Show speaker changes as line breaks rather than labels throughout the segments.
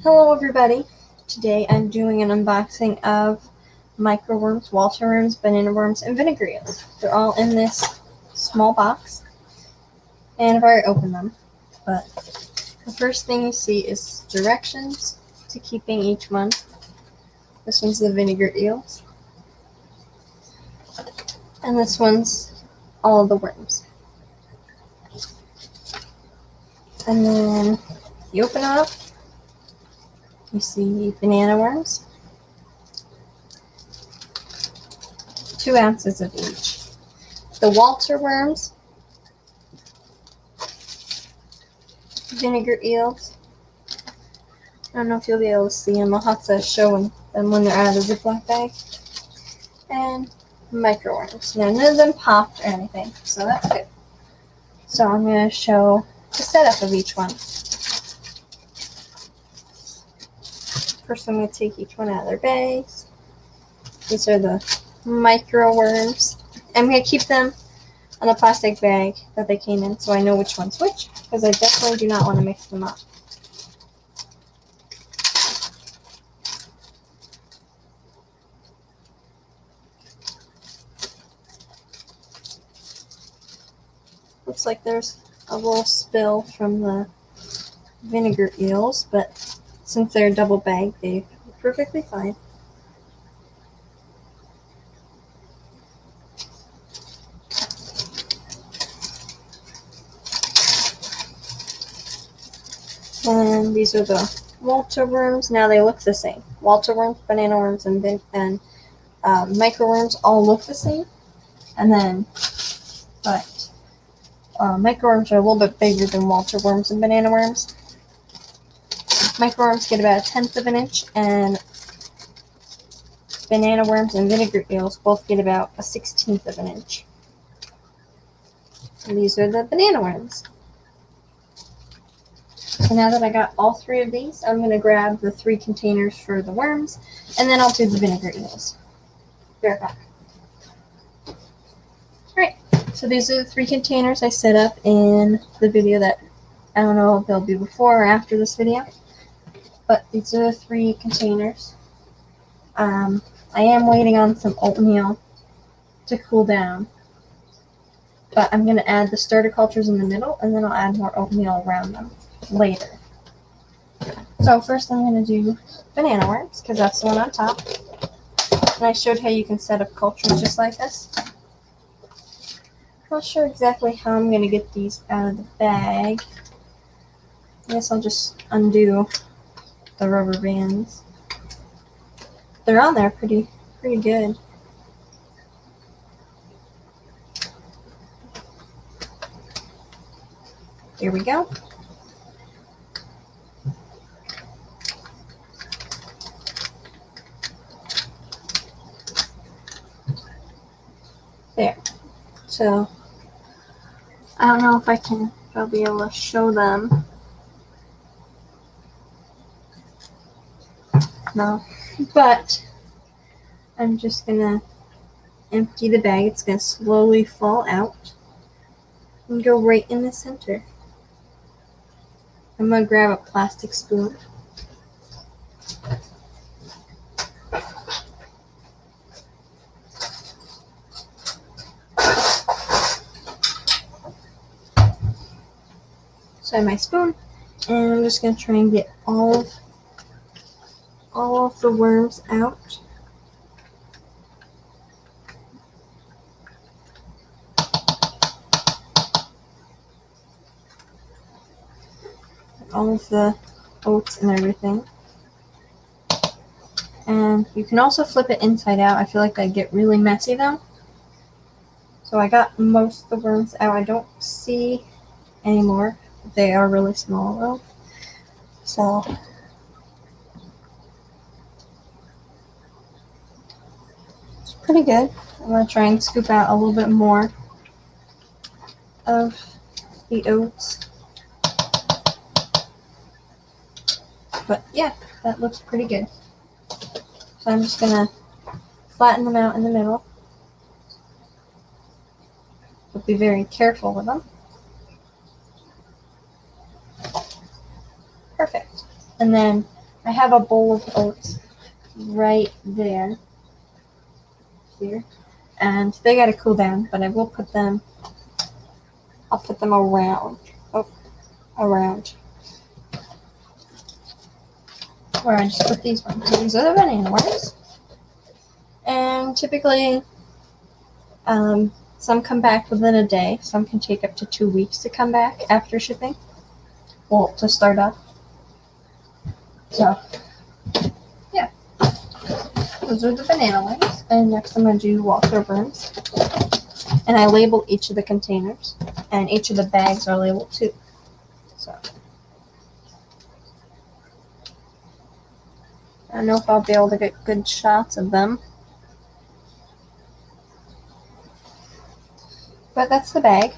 Hello everybody. Today I'm doing an unboxing of microworms, Walter worms, banana worms, and vinegar eels. They're all in this small box, and I've already opened them. But the first thing you see is directions to keeping each one. This one's the vinegar eels, and this one's all of the worms. And then you open it up, you see banana worms, 2 ounces of each. The Walter worms, vinegar eels. I don't know if you'll be able to see them. I'll have to show them when they're out of the Ziploc bag. And microworms. Now, none of them popped or anything, so that's good. So I'm going to show the setup of each one. First, I'm going to take each one out of their bags. These are the microworms. I'm going to keep them on the plastic bag that they came in so I know which one's which, because I definitely do not want to mix them up. Looks like there's a little spill from the vinegar eels, but since they're double bagged, they're perfectly fine. And these are the Walter worms. Now they look the same. Walter worms, banana worms, and microworms all look the same. And then, but microworms are a little bit bigger than Walter worms and banana worms. Microworms get about 1/10 of an inch, and banana worms and vinegar eels both get about 1/16 of an inch. And these are the banana worms. So now that I got all 3 of these, I'm going to grab the 3 containers for the worms, and then I'll do the vinegar eels. Be right back. Alright, so these are the 3 containers I set up in the video that, I don't know if they'll be before or after this video, but these are the 3 containers. I am waiting on some oatmeal to cool down, but I'm going to add the starter cultures in the middle, and then I'll add more oatmeal around them later. So first I'm going to do banana worms, because that's the one on top. And I showed how you can set up cultures just like this. I'm not sure exactly how I'm going to get these out of the bag. I guess I'll just undo the rubber bands. They're on there pretty good. Here we go. There. So, I don't know if I'll be able to show them. No. But, I'm just gonna empty the bag. It's gonna slowly fall out and go right in the center. I'm gonna grab a plastic spoon. So I have my spoon, and I'm just going to try and get all of the worms out. All of the oats and everything. And you can also flip it inside out. I feel like I get really messy though. So I got most of the worms out. I don't see any more. They are really small though. So it's pretty good. I'm going to try and scoop out a little bit more of the oats. But yeah, that looks pretty good. So I'm just going to flatten them out in the middle. But be very careful with them. Perfect. And then I have a bowl of oats right there, here, and they gotta cool down, but I will put them, I'll put them around, around, where I just put these ones. These are the banana worms, and typically, some come back within a day, some can take up to 2 weeks to come back after shipping, well, to start up, so, yeah. Those are the banana worms, and next I'm going to do Walter worms. And I label each of the containers, and each of the bags are labeled too. So, I don't know if I'll be able to get good shots of them. But that's the bag.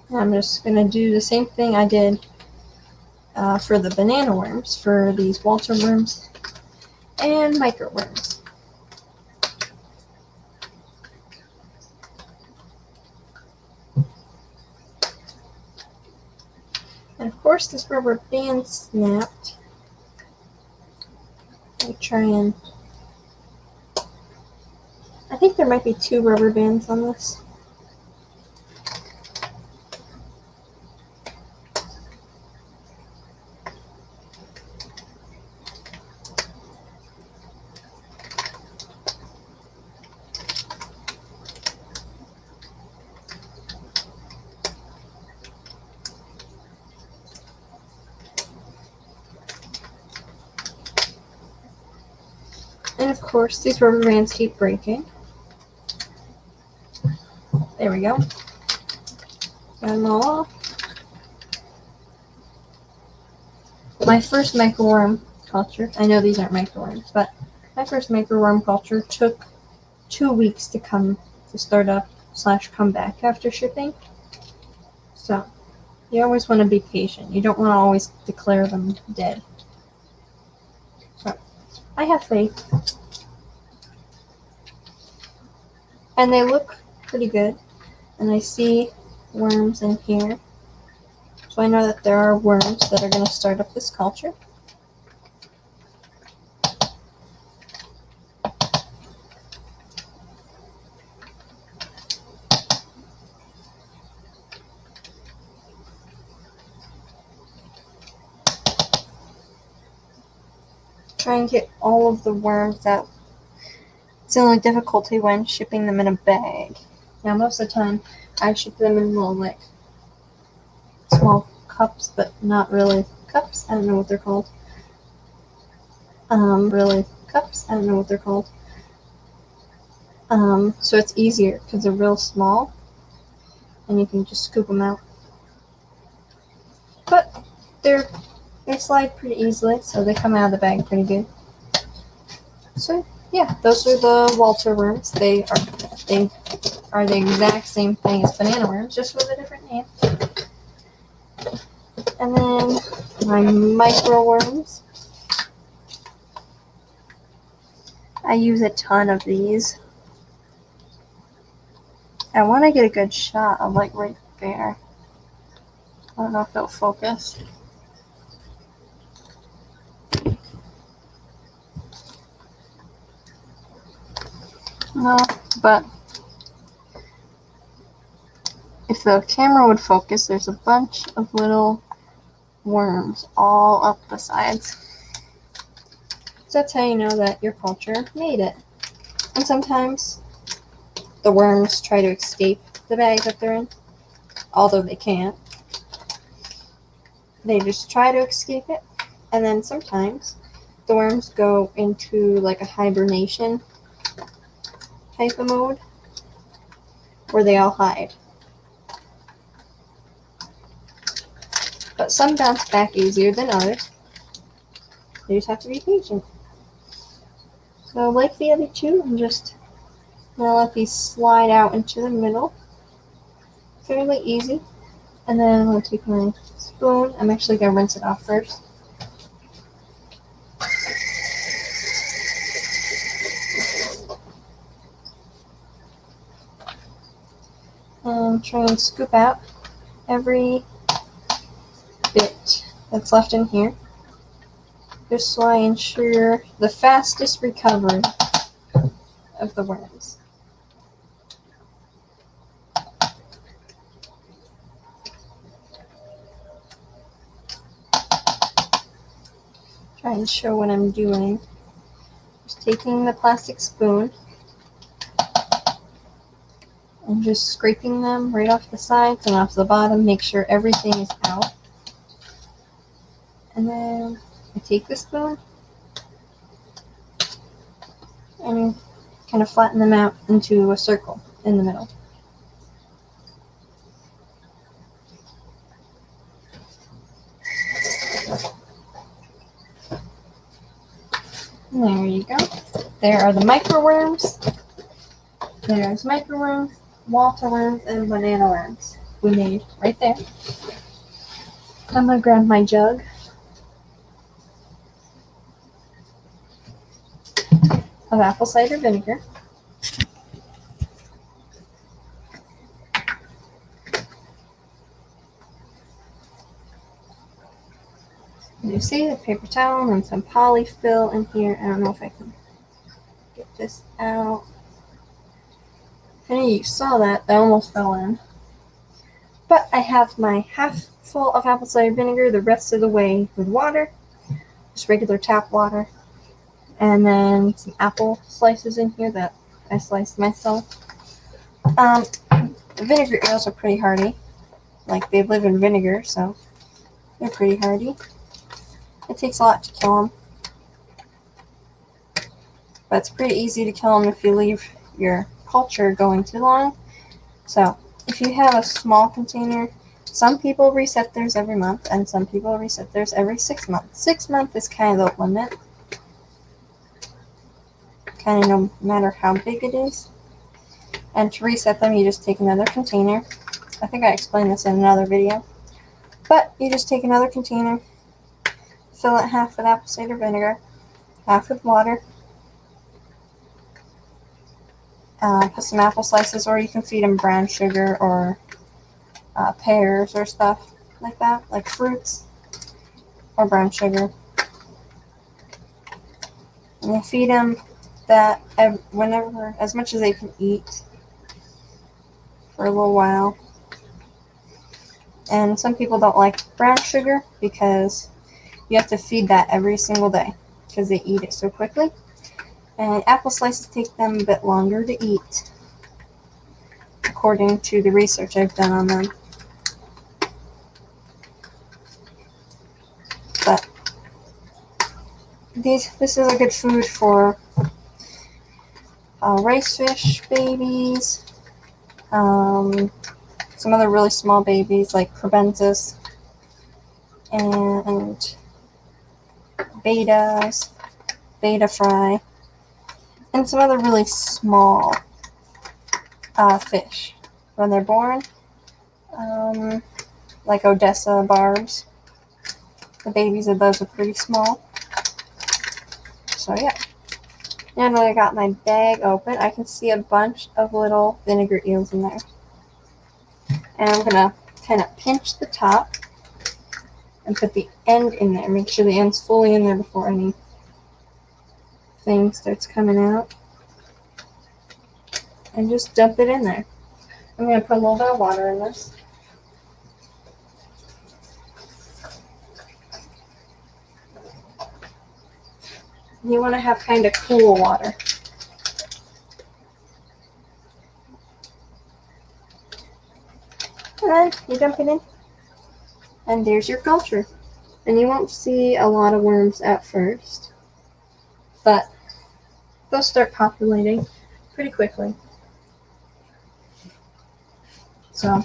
And I'm just going to do the same thing I did for the banana worms, for these Walter worms and micro worms. And of course this rubber band snapped. Let me try and... I think there might be 2 rubber bands on this. And of course, these rubber bands keep breaking. There we go. Got them all off. My first microworm culture, I know these aren't microworms, but my first microworm culture took 2 weeks to start up / come back after shipping. So, you always want to be patient. You don't want to always declare them dead. So, I have faith. And they look pretty good. And I see worms in here. So I know that there are worms that are going to start up this culture. Try and get all of the worms out. It's the only difficulty when shipping them in a bag. Now, most of the time, I ship them in little, like, small cups, but not really cups. I don't know what they're called. So it's easier because they're real small, and you can just scoop them out. But they slide pretty easily, so they come out of the bag pretty good. So yeah, those are the Walter worms. They are the exact same thing as banana worms, just with a different name. And then my micro worms. I use a ton of these. I want to get a good shot of, like, right there. I don't know if it'll focus. No, but if the camera would focus, there's a bunch of little worms all up the sides. So that's how you know that your culture made it. And sometimes the worms try to escape the bag that they're in, although they can't. They just try to escape it, and then sometimes the worms go into, like, a hibernation type of mode where they all hide. But some bounce back easier than others. You just have to be patient. So, like the other two, I'm just going to let these slide out into the middle. Fairly easy. And then I'm going to take my spoon. I'm actually going to rinse it off first. And try and scoop out every bit that's left in here, just so I ensure the fastest recovery of the worms. Try and show what I'm doing. Just taking the plastic spoon and just scraping them right off the sides and off the bottom, make sure everything is out. And then I take the spoon and kind of flatten them out into a circle in the middle. And there you go. There are the microworms. There's microworms, water worms, and banana worms we made right there. I'm going to grab my jug. Of apple cider vinegar. You see the paper towel and some polyfill in here. I don't know if I can get this out. If any of you saw that, that almost fell in. But I have my half full of apple cider vinegar, the rest of the way with water, just regular tap water. And then some apple slices in here that I sliced myself. The vinegar eels are pretty hardy. Like, they live in vinegar, so they're pretty hardy. It takes a lot to kill them. But it's pretty easy to kill them if you leave your culture going too long. So, if you have a small container, some people reset theirs every month, and some people reset theirs every 6 months. 6 months is kind of the limit. Kind of no matter how big it is. And to reset them, you just take another container. I think I explained this in another video. But you just take another container, fill it half with apple cider vinegar, half with water, put some apple slices, or you can feed them brown sugar or pears or stuff like that, like fruits or brown sugar. And you feed them that whenever, as much as they can eat for a little while. And some people don't like brown sugar because you have to feed that every single day because they eat it so quickly. And apple slices take them a bit longer to eat, according to the research I've done on them. But this is a good food for rice fish babies, some other really small babies like crebensis and betas, beta fry, and some other really small fish when they're born, like Odessa barbs. The babies of those are pretty small. So yeah. Now that I got my bag open, I can see a bunch of little vinegar eels in there. And I'm going to kind of pinch the top and put the end in there. Make sure the end's fully in there before anything starts coming out. And just dump it in there. I'm going to put a little bit of water in this. You want to have kind of cool water. And then you dump it in. And there's your culture. And you won't see a lot of worms at first, but they'll start populating pretty quickly. So I'm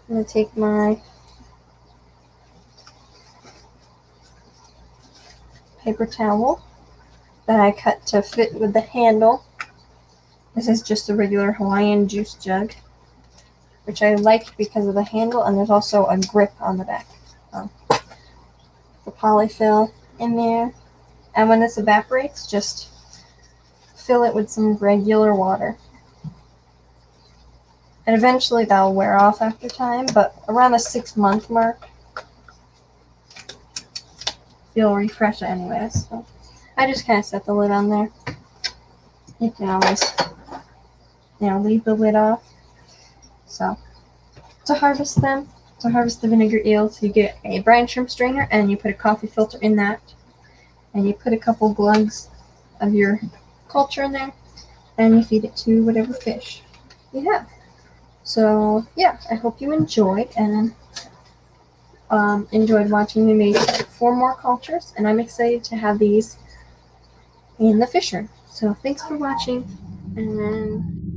going to take my paper towel that I cut to fit with the handle. This is just a regular Hawaiian juice jug, which I like because of the handle, and there's also a grip on the back. The polyfill in there, and when this evaporates, just fill it with some regular water. And eventually that'll wear off after time, but around the 6-month mark, you'll refresh it anyways. So I just kind of set the lid on there. You can always, leave the lid off. So to harvest them, to harvest the vinegar eels, you get a brine shrimp strainer and you put a coffee filter in that. And you put a couple glugs of your culture in there and you feed it to whatever fish you have. So yeah, I hope you enjoyed and enjoyed watching me make 4 more cultures, and I'm excited to have these in the fish room. So thanks for watching, and